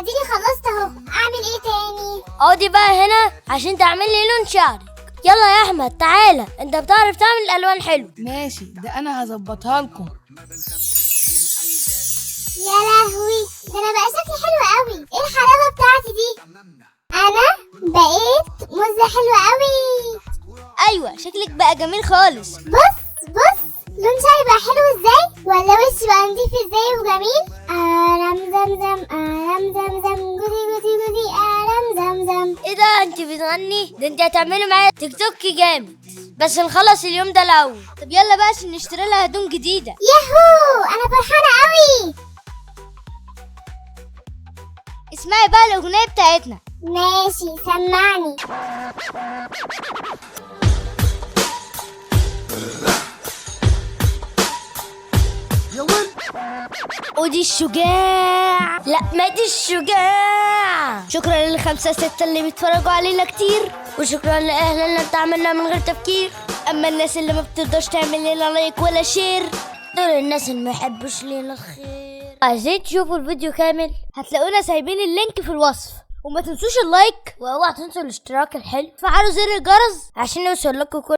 اديني خلصت اهو، اعمل ايه تاني؟ اقعدي بقى هنا عشان تعمل لي لون شعرك. يلا يا احمد تعالى، انت بتعرف تعمل الالوان حلو. ماشي، ده انا هظبطها لكم. يا لهوي، ده انا بقى شكلي حلو قوي. ايه الحلاوه بتاعتي دي؟ انا بقيت مزة حلوه قوي. ايوه شكلك بقى جميل خالص. بص لون شعري بقى حلو ازاي، ولا وشي بقى نضيف ازاي وجميل. آرام زمزم آرام زمزم جودي جودي جودي آرام زمزم. ايه ده، انت بتغني؟ ده انت هتعملي معايا تيك توك جامد، بس نخلص اليوم ده الاول. طب يلا بقى عشان نشتري لها هدوم جديده. ياهو، انا فرحانه قوي. اسمعي بقى الاغنيه بتاعتنا. ماشي سمعني. ودي الشجاع، لا ما دي الشجاع. شكرا للخمسة ستة اللي بيتفرجوا علينا كتير، وشكرا لأهلنا اللي بتعملنا من غير تفكير. أما الناس اللي ما بتقدرش تعمل لنا لايك ولا شير، دول الناس اللي ما يحبوش لينا الخير. عايزين تشوفوا الفيديو كامل؟ هتلاقونا سايبين اللينك في الوصف. وما تنسوش اللايك، واوعى تنسوا الاشتراك الحلو، فعلوا زر الجرس عشان يوصل لكم كل